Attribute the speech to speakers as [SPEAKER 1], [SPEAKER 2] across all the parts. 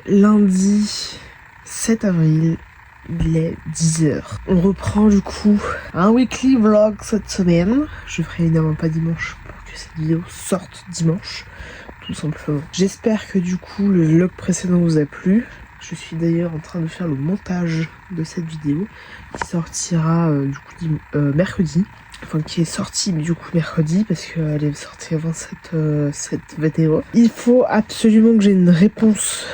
[SPEAKER 1] lundi 7 avril, il est 10h. On reprend du coup un weekly vlog cette semaine. Je ferai évidemment pas dimanche pour que cette vidéo sorte dimanche, tout simplement. J'espère que du coup le vlog précédent vous a plu. Je suis d'ailleurs en train de faire le montage de cette vidéo qui sortira du coup mercredi. Enfin qui est sortie du coup mercredi parce qu'elle est sortie avant cette vidéo. Il faut absolument que j'ai une réponse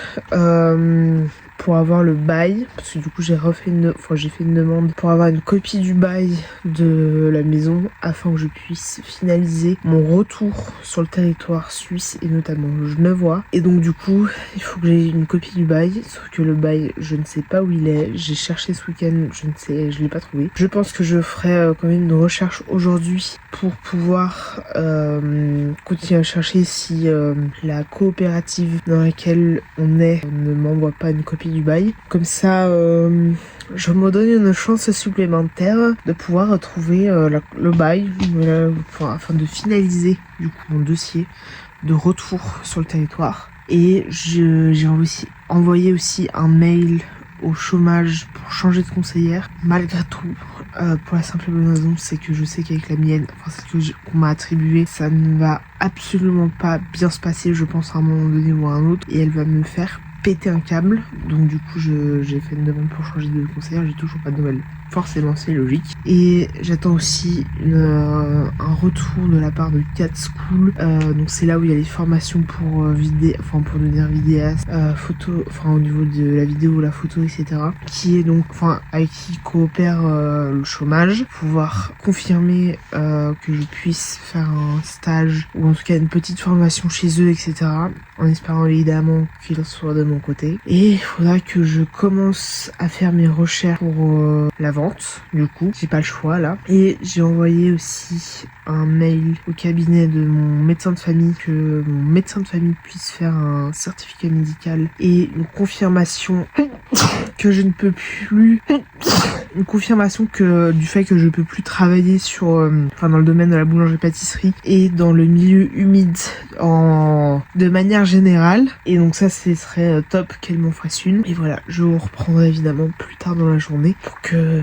[SPEAKER 1] pour avoir le bail, parce que du coup j'ai fait une demande pour avoir une copie du bail de la maison afin que je puisse finaliser mon retour sur le territoire suisse et notamment genevois. Et donc du coup il faut que j'ai une copie du bail, sauf que le bail je ne sais pas où il est. J'ai cherché ce week-end, je l'ai pas trouvé. Je pense que je ferai quand même une recherche aujourd'hui pour pouvoir continuer à chercher si la coopérative dans laquelle on est ne m'envoie pas une copie du bail. Comme ça, je me donne une chance supplémentaire de pouvoir retrouver le bail afin de finaliser du coup mon dossier de retour sur le territoire. Et j'ai aussi envoyé aussi un mail au chômage pour changer de conseillère. Malgré tout, pour la simple et bonne raison, c'est que je sais qu'avec la mienne, qu'on m'a attribuée, ça ne va absolument pas bien se passer, je pense à un moment donné ou à un autre, et elle va me faire péter un câble. Donc du coup j'ai fait une demande pour changer de conseillère, j'ai toujours pas de nouvelles. Forcément c'est logique. Et j'attends aussi un retour de la part de Cat School. Donc c'est là où il y a les formations pour devenir vidéaste, au niveau de la vidéo, la photo, etc. Qui est donc, avec qui coopère le chômage, pouvoir confirmer que je puisse faire un stage ou en tout cas une petite formation chez eux, etc. En espérant évidemment qu'il soit de mon côté. Et il faudra que je commence à faire mes recherches pour la vente. Du coup, j'ai pas le choix là. Et j'ai envoyé aussi un mail au cabinet de mon médecin de famille que mon médecin de famille puisse faire un certificat médical et une confirmation que je ne peux plus du fait que je peux plus travailler dans le domaine de la boulangerie-pâtisserie et dans le milieu humide de manière générale. Et donc ça, ce serait top qu'elle m'en fasse une. Et voilà, je vous reprendrai évidemment plus tard dans la journée pour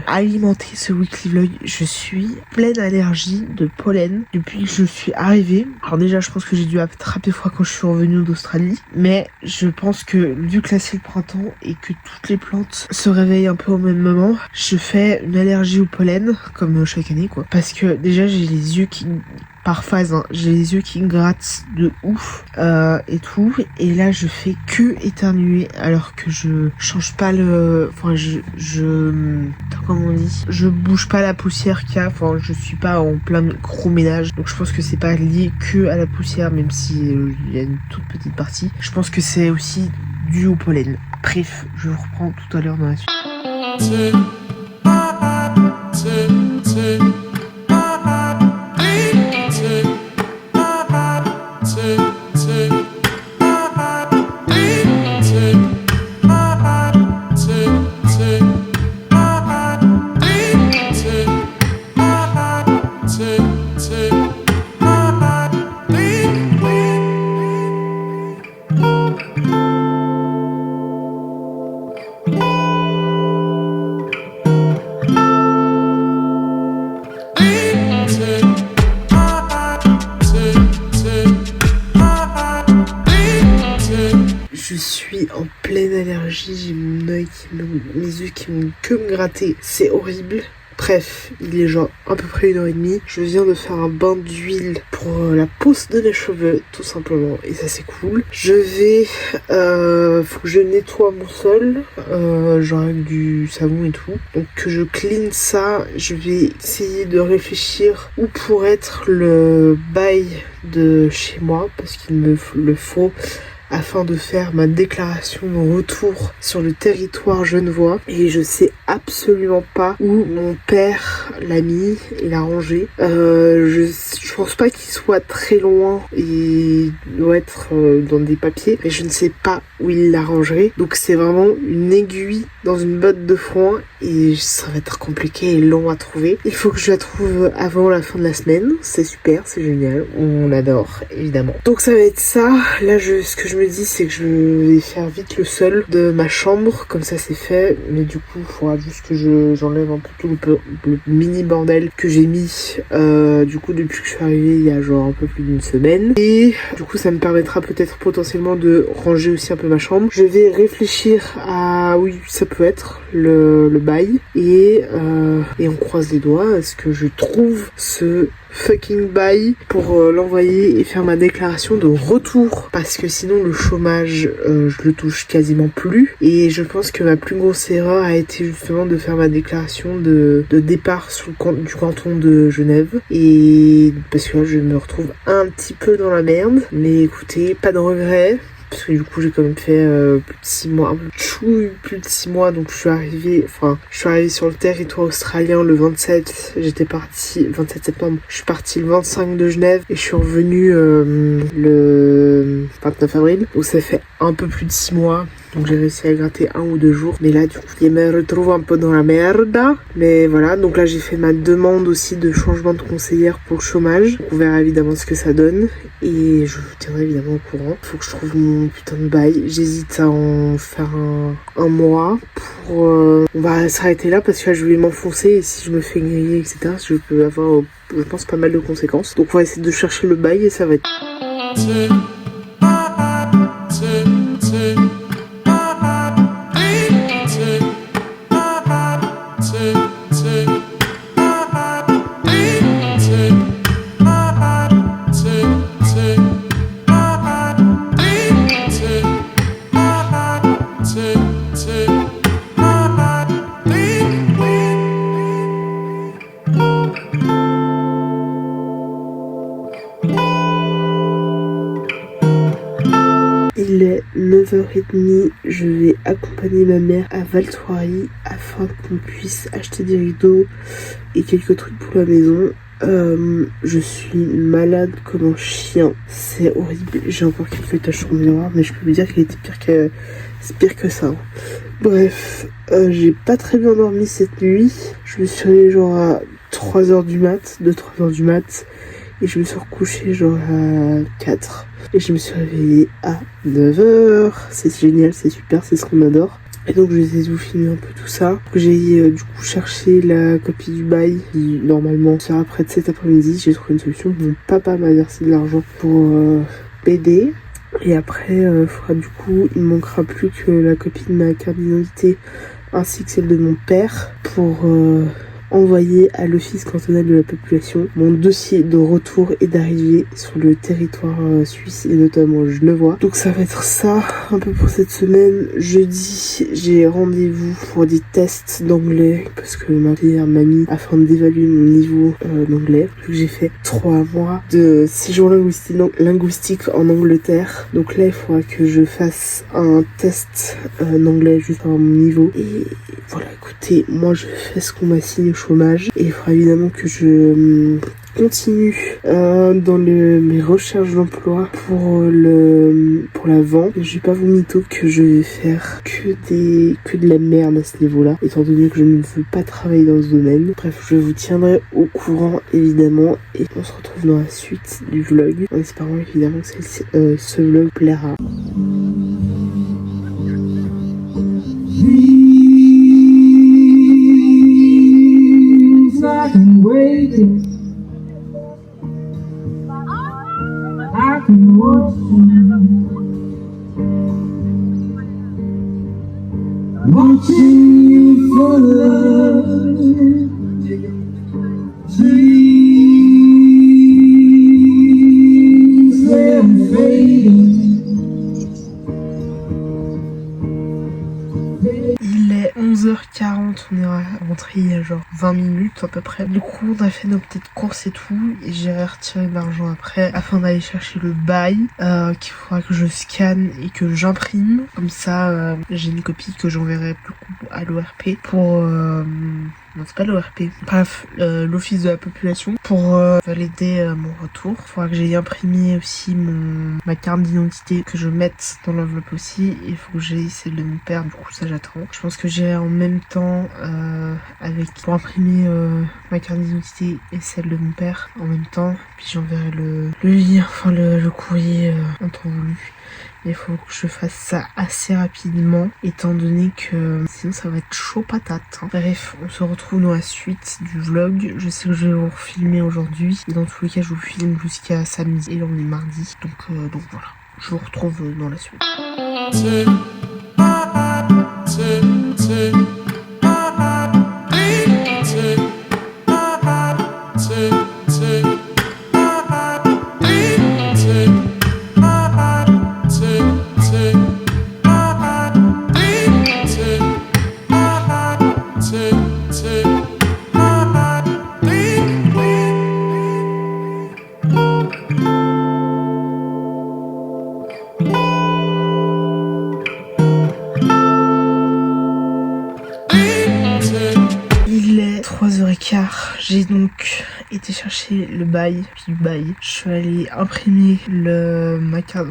[SPEAKER 1] alimenter ce weekly vlog. Je suis pleine d'allergie de pollen depuis que je suis arrivée. Alors déjà, je pense que j'ai dû attraper froid quand je suis revenue d'Australie, mais je pense que vu que là c'est le printemps et que toutes les plantes se réveillent un peu au même moment, je fais une allergie au pollen comme chaque année quoi. Parce que déjà j'ai les yeux qui par phase, j'ai les yeux qui grattent de ouf et tout, et là je fais que éternuer alors que je change pas comment on dit, je bouge pas la poussière qu'il y a, je suis pas en plein gros ménage, donc je pense que c'est pas lié que à la poussière, même si il y a une toute petite partie. Je pense que c'est aussi dû au pollen. Bref, je vous reprends tout à l'heure dans la suite. Je suis en pleine allergie, j'ai mon œil mes yeux qui me gratter, c'est horrible. Bref, il est genre à peu près 1h30. Je viens de faire un bain d'huile pour la pousse de mes cheveux, tout simplement. Et ça c'est cool. Je vais... faut que je nettoie mon sol, genre avec du savon et tout. Donc que je clean ça. Je vais essayer de réfléchir où pourrait être le bail de chez moi, parce qu'il me le faut afin de faire ma déclaration de retour sur le territoire genevois. Et je sais absolument pas où mon père l'a mis et l'a rangé. Je pense pas qu'il soit très loin et doit être dans des papiers, mais je ne sais pas où il l'a rangé. Donc c'est vraiment une aiguille dans une botte de foin et ça va être compliqué et long à trouver. Il faut que je la trouve avant la fin de la semaine. C'est super, c'est génial, on adore évidemment. Donc ça va être ça. Là ce que je me me dis, c'est que je vais faire vite le sol de ma chambre, comme ça c'est fait. Mais du coup, il faudra juste que j'enlève un peu tout le mini bordel que j'ai mis du coup depuis que je suis arrivée il y a genre un peu plus d'une semaine. Et du coup, ça me permettra peut-être potentiellement de ranger aussi un peu ma chambre. Je vais réfléchir à, oui, ça peut être le bail. Et on croise les doigts. Est-ce que je trouve ce fucking bail pour l'envoyer et faire ma déclaration de retour, parce que sinon le chômage je le touche quasiment plus, et je pense que ma plus grosse erreur a été justement de faire ma déclaration de départ sur le compte du canton de Genève, et parce que là je me retrouve un petit peu dans la merde, mais écoutez, pas de regrets. Parce que du coup j'ai quand même fait plus de 6 mois, un peu de chouille, plus de 6 mois, donc je suis arrivée sur le territoire australien le 27, j'étais partie, 27 septembre, je suis partie le 25 de Genève et je suis revenue le 29 avril, donc ça fait un peu plus de 6 mois. Donc j'ai réussi à gratter 1 ou 2 jours. Mais là du coup je me retrouve un peu dans la merde. Mais voilà, donc là j'ai fait ma demande aussi de changement de conseillère pour le chômage. On verra évidemment ce que ça donne. Et je vous tiendrai évidemment au courant. Faut que je trouve mon putain de bail. J'hésite à en faire un mois. Pour on va s'arrêter là parce que là je vais m'enfoncer. Et si je me fais griller, etc., je peux avoir, je pense, pas mal de conséquences. Donc on va essayer de chercher le bail et ça va être... Il est 9h30, je vais accompagner ma mère à Val Thoiry afin qu'on puisse acheter des rideaux et quelques trucs pour la maison. Je suis malade comme un chien, c'est horrible, j'ai encore quelques taches sur le miroir, mais je peux vous dire qu'il était c'est pire que ça. Bref, j'ai pas très bien dormi cette nuit, je me suis réveillée genre à 3h du mat, 2-3h du mat, et je me suis recouchée genre à 4. Et je me suis réveillée à 9h. C'est génial, c'est super, c'est ce qu'on adore. Et donc je vais essayer de vous filmer un peu tout ça. J'ai du coup cherché la copie du bail qui normalement sera prête cet après-midi. J'ai trouvé une solution. Mon papa m'a versé de l'argent pour m'aider. Et après, il me manquera plus que la copie de ma carte d'identité ainsi que celle de mon père pour envoyer à l'Office cantonal de la population mon dossier de retour et d'arrivée sur le territoire suisse et notamment genevois. Donc ça va être ça un peu pour cette semaine. Jeudi, j'ai rendez-vous pour des tests d'anglais parce que ma mère m'a mis afin d'évaluer mon niveau d'anglais. J'ai fait 3 mois de séjour linguistique en Angleterre. Donc là, il faudra que je fasse un test d'anglais juste pour mon niveau. Et voilà, écoutez, moi je fais ce qu'on m'a signé au chômage et il faudra évidemment que je continue dans mes recherches d'emploi pour la vente. Je vais pas vous mytho que je vais faire que de la merde à ce niveau-là, étant donné que je ne veux pas travailler dans ce domaine. Bref, je vous tiendrai au courant évidemment et on se retrouve dans la suite du vlog en espérant évidemment que ce vlog plaira. I can wait, I can watch watching you for love, dreams they're fading. Il est 11h40, on est rentré il y a genre 20 minutes à peu près. Du coup, on a fait nos petites courses et tout. Et j'irai retirer de l'argent après afin d'aller chercher le bail qu'il faudra que je scanne et que j'imprime. Comme ça, j'ai une copie que j'enverrai du coup à l'ORP pour... non, c'est pas l'ORP. Bref, l'office de la population pour valider mon retour. Il faudra que j'aille imprimer aussi ma carte d'identité, que je mette dans l'enveloppe aussi. Il faut que j'aille celle de mon père, du coup ça j'attends. Je pense que j'irai en même temps pour imprimer ma carte d'identité et celle de mon père en même temps. Puis j'enverrai le lien, enfin le courrier en temps voulu. Mais il faut que je fasse ça assez rapidement, étant donné que sinon ça va être chaud patate. Hein. Bref, on se retrouve dans la suite du vlog. Je sais que je vais vous refilmer aujourd'hui. Et dans tous les cas, je vous filme jusqu'à samedi. Et là, on est mardi. Donc voilà. Je vous retrouve dans la suite. Il est 3h15, j'ai donc été chercher le bail, puis du bail. Je suis allée imprimer ma carte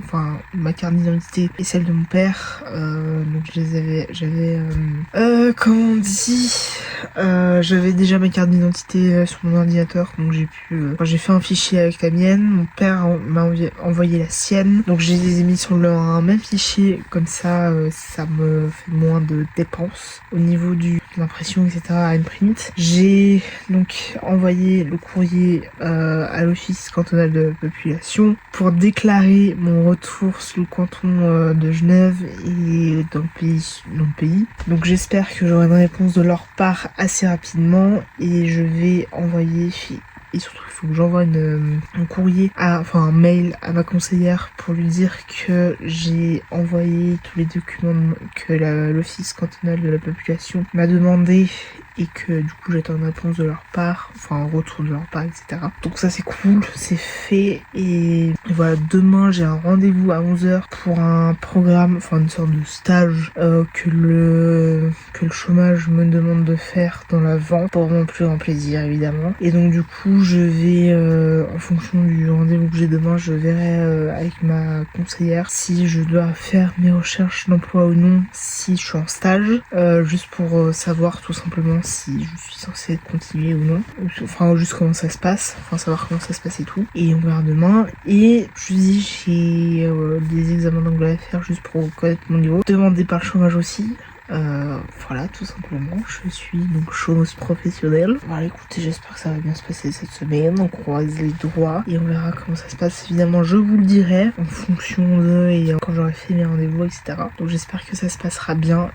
[SPEAKER 1] d'identité et celle de mon père. Donc comment on dit, j'avais déjà ma carte d'identité sur mon ordinateur, donc j'ai fait un fichier avec la mienne. Mon père m'a envoyé la sienne, donc je les ai mis sur un même fichier, comme ça, ça me fait moins de dépenses au niveau de l'impression, etc. à une print. J'ai donc envoyé le courrier à l'office cantonal de la population pour déclarer mon retour sur le canton de Genève et dans le pays. Donc j'espère que j'aurai une réponse de leur part assez rapidement et je vais envoyer. Et surtout, il faut que j'envoie un mail à ma conseillère pour lui dire que j'ai envoyé tous les documents que l'office cantonal de la population m'a demandé et que du coup j'attends une réponse de leur part, enfin un retour de leur part, etc. Donc ça c'est cool, c'est fait. Et voilà, demain j'ai un rendez-vous à 11h pour un programme, enfin une sorte de stage que le chômage me demande de faire dans la vente, pour mon plus grand plaisir évidemment. Et donc du coup je vais, en fonction du rendez-vous que j'ai demain, je verrai avec ma conseillère si je dois faire mes recherches d'emploi ou non, si je suis en stage, juste pour savoir tout simplement si je suis censée continuer ou non, enfin juste comment ça se passe, enfin savoir comment ça se passe et tout. Et on verra demain. Et je vous dis, j'ai des examens d'anglais à faire juste pour connaître mon niveau, demandé par le chômage aussi. Voilà, tout simplement, je suis donc chômeuse professionnelle. Voilà, écoutez, j'espère que ça va bien se passer cette semaine, on croise les doigts et on verra comment ça se passe. Évidemment, je vous le dirai en fonction de et quand j'aurai fait mes rendez-vous, etc. Donc j'espère que ça se passera bien.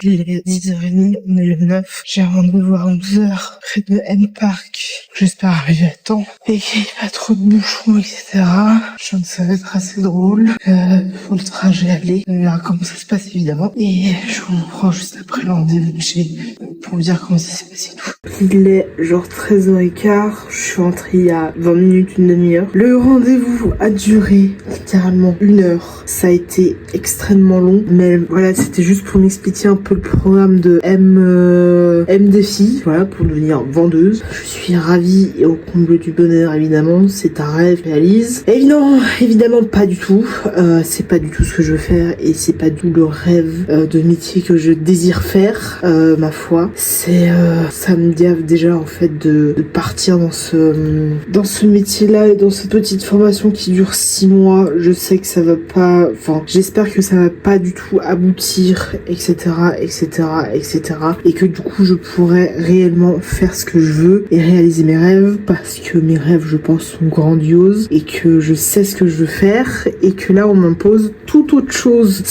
[SPEAKER 1] Il est 10h30, on est le 9. J'ai un rendez-vous à 11h près de M-Park. J'espère arriver à temps et qu'il n'y ait pas trop de bouchons, etc. Je pense que ça va être assez drôle. Pour le trajet aller, on verra comment ça se passe évidemment. Et je vous reprends juste après le rendez-vous que j'ai pour vous dire comment ça s'est passé et tout. Il est genre 13h15. Je suis entrée il y a 20 minutes, une demi-heure. Le rendez-vous a duré littéralement 1 heure. Ça a été extrêmement long, mais voilà, c'était juste pour m'expliquer un peu le programme de MDFI, voilà, pour devenir vendeuse. Je suis ravie et au comble du bonheur, évidemment. C'est un rêve réalise. Évidemment pas du tout. C'est pas du tout ce que je veux faire et c'est pas du tout le rêve de métier que je désire faire, ma foi. Ça me gave déjà en fait de partir dans ce métier-là et dans cette petite formation qui dure 6 mois. Je sais que ça va pas, enfin, j'espère que ça va pas du tout aboutir, etc. Et que du coup je pourrais réellement faire ce que je veux et réaliser mes rêves, parce que mes rêves, je pense, sont grandioses et que je sais ce que je veux faire et que là on m'impose tout autre chose.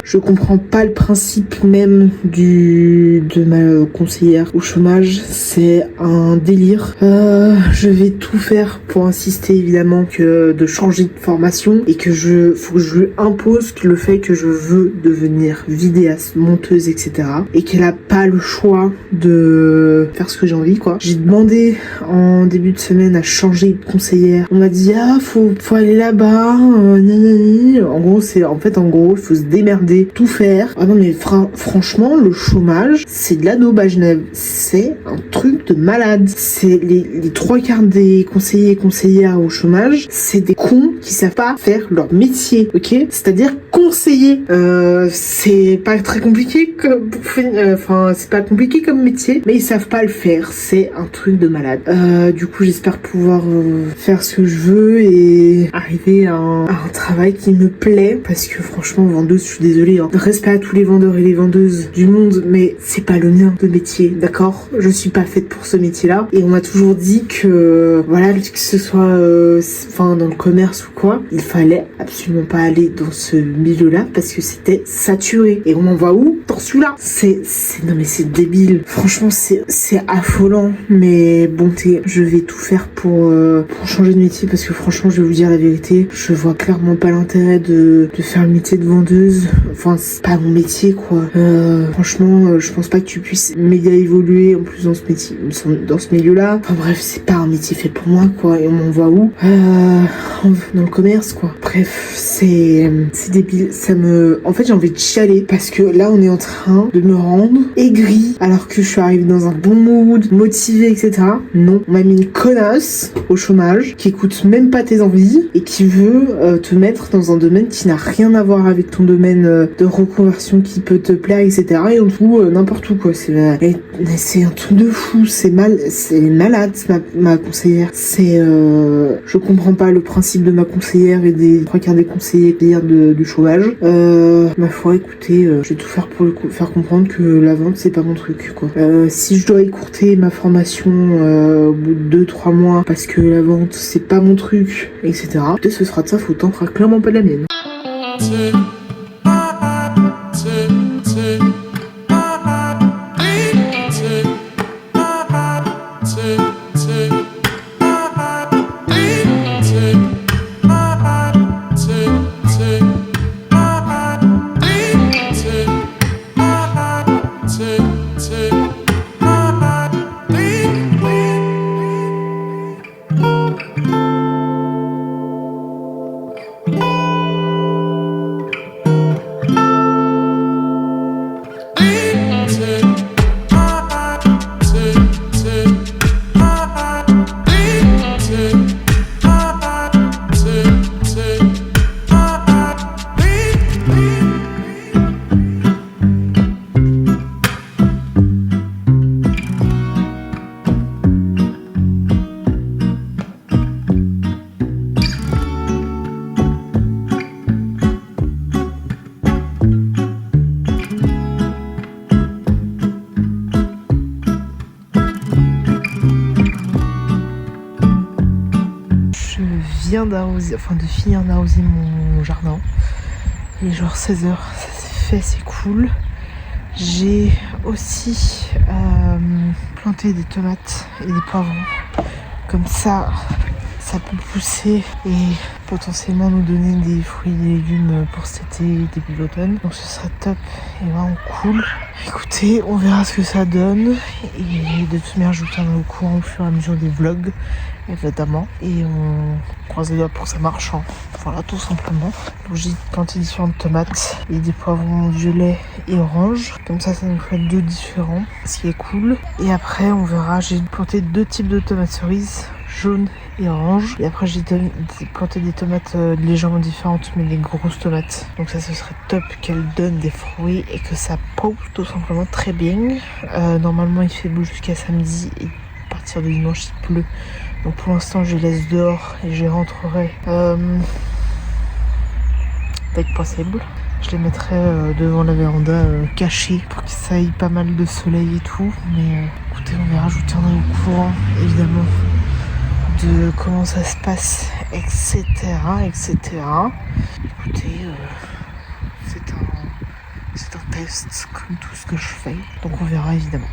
[SPEAKER 1] Je comprends pas le principe même de conseillère au chômage, c'est un délire. Je vais tout faire pour insister évidemment que de changer de formation et que faut que je lui impose le fait que je veux devenir vidéaste, monteuse, etc. Et qu'elle a pas le choix de faire ce que j'ai envie, quoi. J'ai demandé en début de semaine à changer de conseillère. On m'a dit faut aller là-bas, nanani. En gros, il faut se démerder, tout faire. Ah non mais franchement, le chômage, c'est de la daube à Genève. C'est un truc de malade. C'est les trois quarts des conseillers et conseillères au chômage, c'est des cons qui savent pas faire leur métier, ok? C'est-à-dire conseiller. C'est pas très compliqué c'est pas compliqué comme métier, mais ils savent pas le faire. C'est un truc de malade. Du coup, j'espère pouvoir faire ce que je veux et arriver à un travail qui me plaît, parce que franchement, vendeuse, je suis désolée, hein. Respect à tous les vendeurs et les vendeuses du monde, mais c'est pas le mien de métier, d'accord? Je suis pas faite pour ce métier-là, et on m'a toujours dit que voilà, que ce soit dans le commerce ou quoi, il fallait absolument pas aller dans ce milieu-là parce que c'était saturé. Et on m'envoie où? Dans celui-là. Non mais c'est débile. Franchement, c'est affolant. Mais bon, je vais tout faire pour changer de métier, parce que franchement, je vais vous dire la vérité, je vois clairement pas l'intérêt de faire le métier de vendeuse. Enfin, c'est pas mon métier, quoi. Franchement, je pense pas que tu puisses méga évoluer en plus dans ce milieu-là. Enfin bref, c'est pas un métier fait pour moi, quoi. Et on m'envoie où? Dans le commerce, quoi. Bref, c'est débile. En fait, j'ai envie de chialer parce que là, on est en train de me rendre aigrie alors que je suis arrivée dans un bon mood, motivée, etc. Non, on m'a mis une connasse au chômage qui écoute même pas tes envies et qui veut te mettre dans un domaine qui n'a rien à voir avec ton domaine de reconversion qui peut te plaire, etc. Et on trouve n'importe où, quoi. C'est un truc de fou. C'est malade, ma conseillère. Je comprends pas le principe de ma conseillère et des trois quarts des conseillers du chômage. Ma foi, écoutez, je vais tout faire pour faire comprendre que la vente, c'est pas mon truc, quoi. Si je dois écourter ma formation au bout de 2-3 mois parce que la vente, c'est pas mon truc, etc., peut-être ce sera de sa faute, hein, ce sera clairement pas de la mienne. De finir d'arroser mon jardin. Il est genre 16h, ça s'est fait, c'est cool. J'ai aussi planté des tomates et des poivrons. Comme ça peut pousser et potentiellement nous donner des fruits et des légumes pour cet été, début d'automne. Donc ce serait top et vraiment cool. Écoutez, on verra ce que ça donne. Et de toute manière, je vous tiendrai au courant au fur et à mesure des vlogs, évidemment. Et on croise les doigts pour que ça marche, hein. Voilà, tout simplement. Donc j'ai planté différentes tomates et des poivrons violet et orange. Comme ça nous fait 2 différents, ce qui est cool. Et après, on verra, j'ai planté 2 types de tomates cerises, jaune et orange. Et après, j'ai planté des tomates légèrement différentes, mais des grosses tomates. Donc ça, ce serait top qu'elles donnent des fruits et que ça pousse tout simplement très bien. Normalement, il fait beau jusqu'à samedi et à partir de dimanche, il pleut. Donc pour l'instant, je les laisse dehors et je les rentrerai dès que possible. Je les mettrai devant la véranda cachée pour qu'il s'aille pas mal de soleil et tout. Mais écoutez, on verra, je vous tiendrai au courant, évidemment, de comment ça se passe, etc. Écoutez, c'est un test comme tout ce que je fais. Donc on verra évidemment.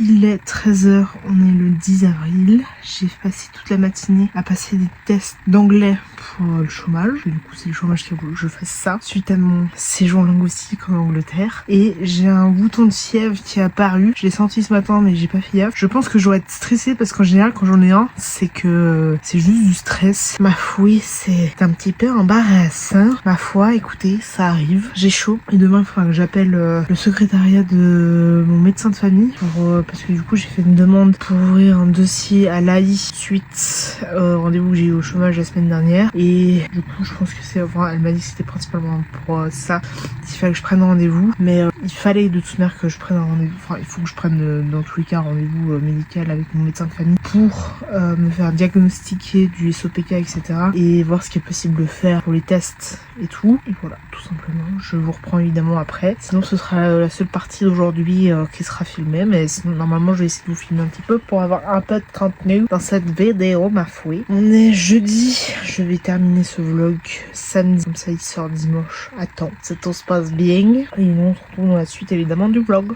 [SPEAKER 1] Il est 13h, on est le 10 avril. J'ai passé toute la matinée à passer des tests d'anglais pour le chômage. Et du coup, c'est le chômage qui a voulu que je fasse ça suite à mon séjour linguistique en Angleterre. Et j'ai un bouton de fièvre qui est apparu. Je l'ai senti ce matin, mais j'ai pas fait gaffe. Je pense que j'aurais été stressée parce qu'en général, quand j'en ai un, c'est que c'est juste du stress. Ma foi, c'est un petit peu embarrassant. Ma foi, écoutez, ça arrive. J'ai chaud. Et demain, il faudra que j'appelle le secrétariat de mon médecin de famille parce que du coup, j'ai fait une demande pour ouvrir un dossier à l'AI suite au rendez-vous que j'ai eu au chômage la semaine dernière. Et du coup, je pense que c'est... Enfin, elle m'a dit que c'était principalement pour ça. Il fallait que je prenne un rendez-vous. Mais il fallait de toute manière que je prenne un rendez-vous. Enfin, il faut que je prenne dans tous les cas un rendez-vous médical avec mon médecin de famille pour me faire diagnostiquer du SOPK, etc. Et voir ce qui est possible de faire pour les tests et tout. Et voilà, tout simplement. Je vous reprends évidemment après. Sinon, ce sera la seule partie d'aujourd'hui qui sera filmée. Mais sinon, normalement, je vais essayer de vous filmer un petit peu pour avoir un peu de contenu dans cette vidéo, ma foi. On est jeudi. Je vais terminer ce vlog samedi. Comme ça, il sort dimanche à temps. Ça tout se passe bien. Et nous, on se retrouve dans la suite, évidemment, du vlog.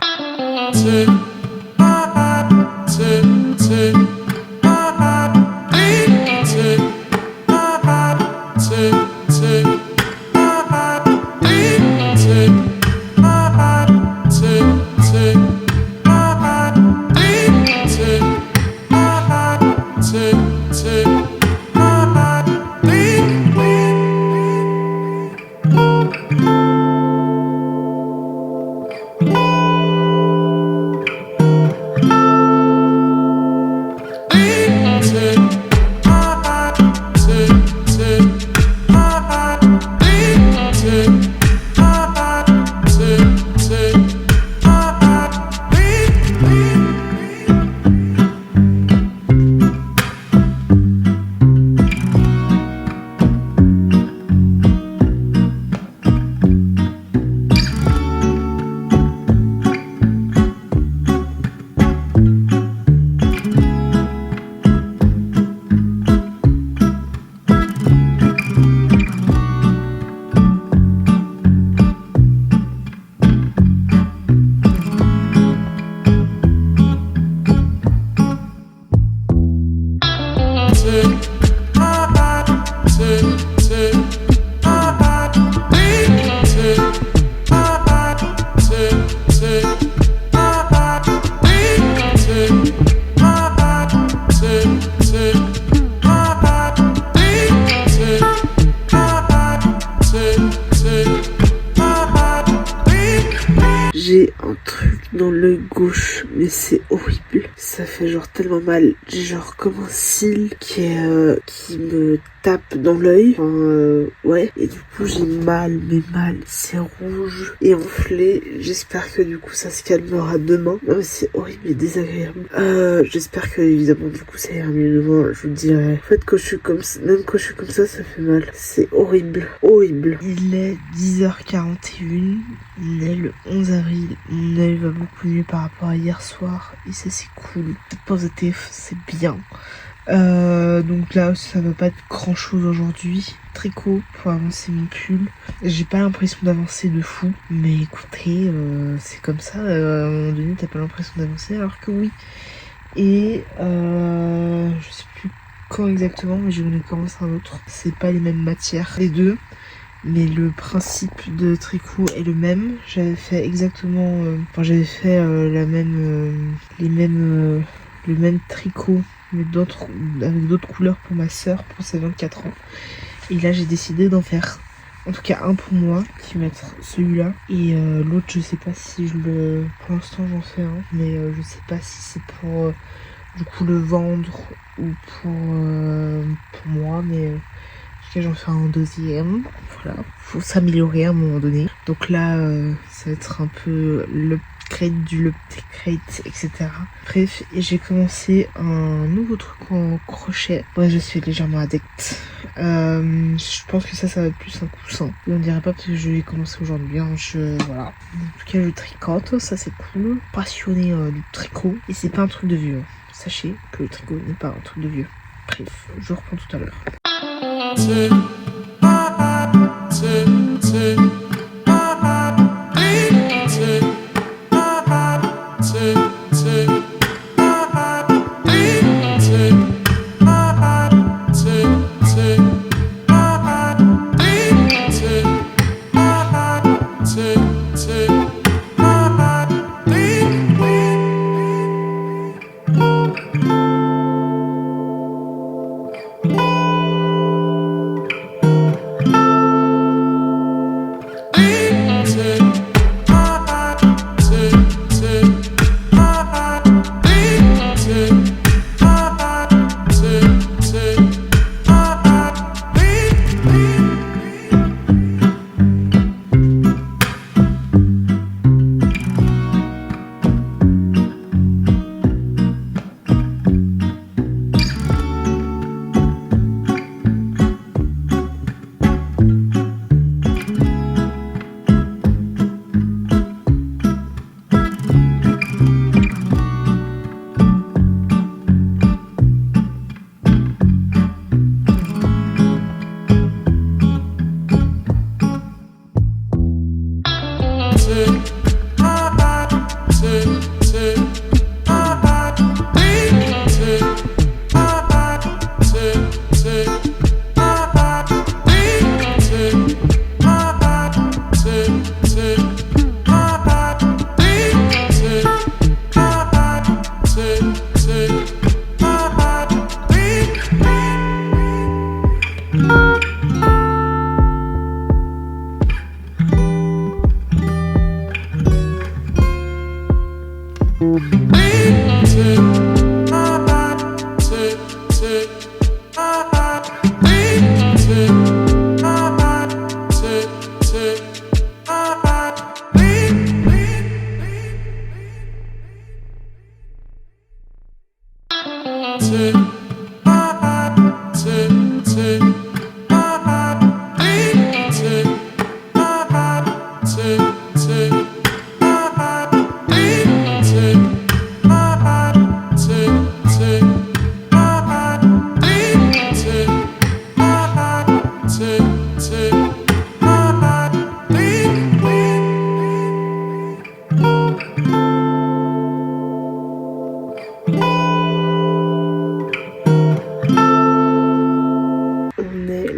[SPEAKER 1] J'ai un truc dans l'œil gauche, mais c'est horrible. Ça fait genre tellement mal. J'ai genre comme un cil qui me tape dans l'œil. Enfin, ouais. Et du coup, j'ai mal, mais mal. C'est rouge et enflé. J'espère que du coup, ça se calmera demain. Non, mais c'est horrible et désagréable. J'espère que, évidemment, du coup, ça ira mieux demain. Je vous dirai. En fait, quand je suis comme ça, même quand je suis comme ça fait mal. C'est horrible. Horrible. Il est 10h41. On est le 11 avril. Mon œil va beaucoup mieux par rapport à hier soir. Et ça, c'est cool. C'est positif. C'est bien. Donc là ça va pas être grand chose aujourd'hui. Tricot pour avancer mon pull. J'ai pas l'impression d'avancer de fou, mais écoutez, c'est comme ça. À un moment donné t'as pas l'impression d'avancer alors que oui. Et je sais plus quand exactement, mais je vais commencer un autre. C'est pas les mêmes matières les deux, mais le principe de tricot est le même. J'avais fait exactement j'avais fait le même tricot mais avec d'autres couleurs pour ma soeur pour ses 24 ans. Et là j'ai décidé d'en faire en tout cas un pour moi qui va être celui-là et l'autre je sais pas si pour l'instant j'en fais un, mais je sais pas si c'est pour du coup le vendre ou pour moi, mais cas, j'en fais un deuxième. Voilà, faut s'améliorer à un moment donné. Donc là, ça va être un peu l'upgrade du upgrade, etc. Bref, et j'ai commencé un nouveau truc en crochet. Ouais, je suis légèrement adepte. Je pense que ça va être plus un coussin. Et on dirait pas parce que je l'ai commencé aujourd'hui. Hein. Voilà. En tout cas, je tricote, ça c'est cool. Passionné du tricot. Et c'est pas un truc de vieux. Hein. Sachez que le tricot n'est pas un truc de vieux. Bref, je reprends tout à l'heure.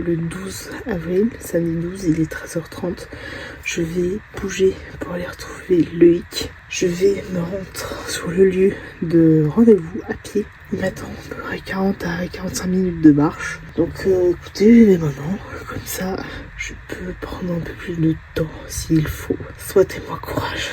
[SPEAKER 1] Le 12 avril, samedi 12, il est 13h30. Je vais bouger pour aller retrouver Loïc. Je vais me rendre sur le lieu de rendez-vous à pied. Il m'attend à peu près 40 à 45 minutes de marche. Donc écoutez, j'y vais maintenant. Comme ça, je peux prendre un peu plus de temps s'il faut. Souhaitez-moi courage.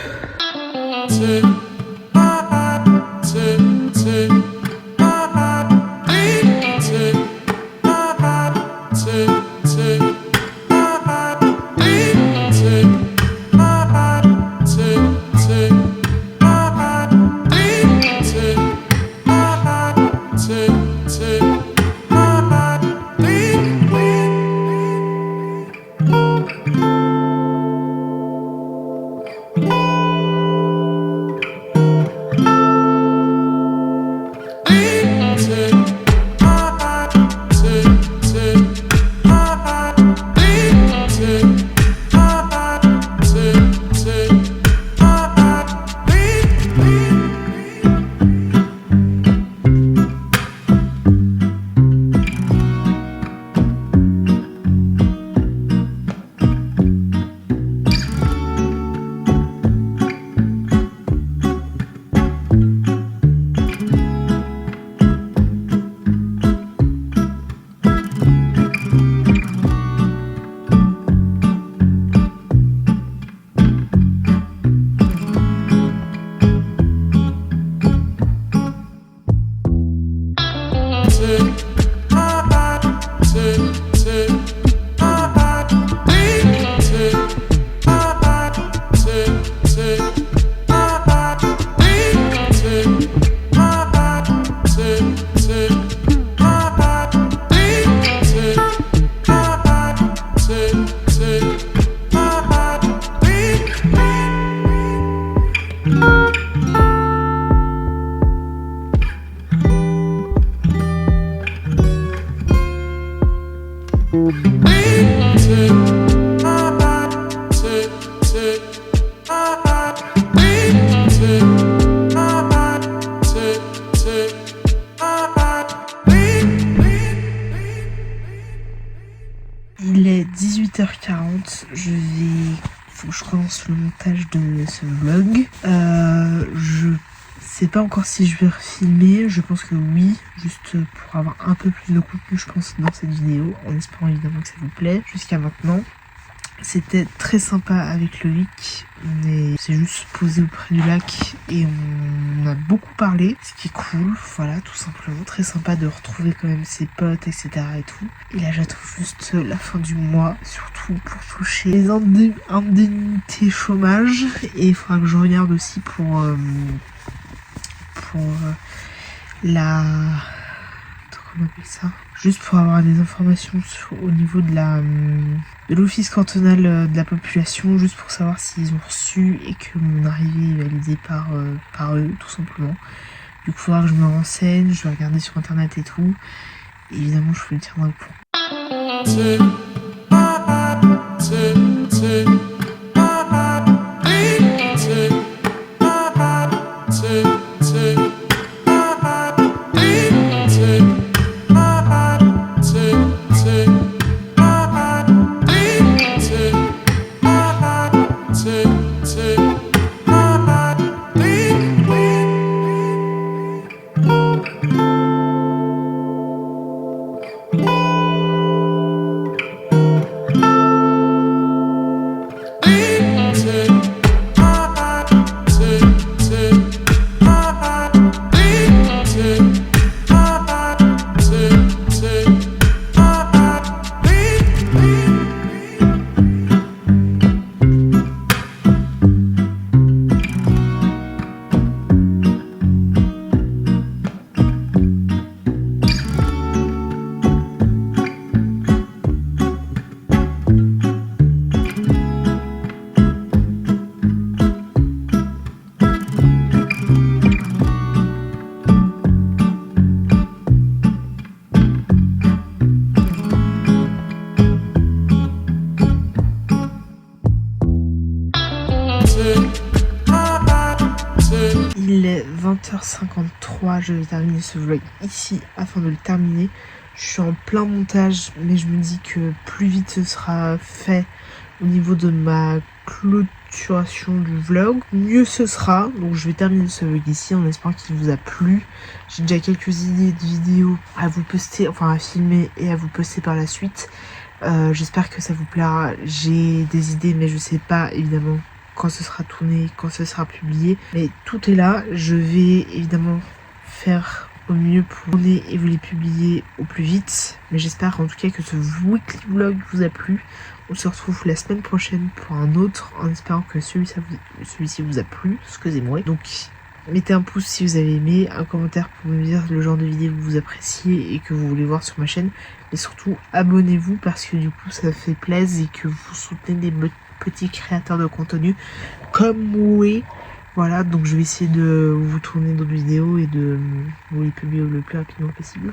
[SPEAKER 1] Il est 18h40, faut que je commence le montage de ce vlog. Je sais pas encore si je vais refilmer, je pense que oui, juste pour avoir un peu plus de contenu je pense dans cette vidéo, en espérant évidemment que ça vous plaît. Jusqu'à maintenant, c'était très sympa avec Loïc, on s'est juste posé auprès du lac et on a beaucoup parlé, ce qui est cool, voilà, tout simplement, très sympa de retrouver quand même ses potes, etc. et tout. Et là j'attends juste la fin du mois, surtout pour toucher les indemnités chômage, et il faudra que je regarde aussi pour la... comment on appelle ça ? Juste pour avoir des informations au niveau de l'office cantonal de la population, juste pour savoir s'ils ont reçu et que mon arrivée est validée par eux, tout simplement. Du coup, il faudra que je me renseigne, je vais regarder sur internet et tout. Et évidemment, je vous le tiendrai au courant. Il est 20h53, je vais terminer ce vlog ici afin de le terminer. Je suis en plein montage, mais je me dis que plus vite ce sera fait au niveau de ma clôturation du vlog, mieux ce sera. Donc je vais terminer ce vlog ici en espérant qu'il vous a plu. J'ai déjà quelques idées de vidéos à vous poster, enfin à filmer et à vous poster par la suite. J'espère que ça vous plaira. J'ai des idées, mais je sais pas évidemment quand ce sera tourné, quand ce sera publié. Mais tout est là. Je vais évidemment faire au mieux pour tourner et vous les publier au plus vite. Mais j'espère en tout cas que ce weekly vlog vous a plu. On se retrouve la semaine prochaine pour un autre, en espérant que celui-ci vous a plu. Excusez-moi. Donc mettez un pouce si vous avez aimé, un commentaire pour me dire le genre de vidéo que vous appréciez et que vous voulez voir sur ma chaîne. Et surtout abonnez-vous parce que du coup ça fait plaisir et que vous soutenez des petits créateurs de contenu comme moi. Voilà, donc je vais essayer de vous tourner d'autres vidéos et de vous les publier le plus rapidement possible.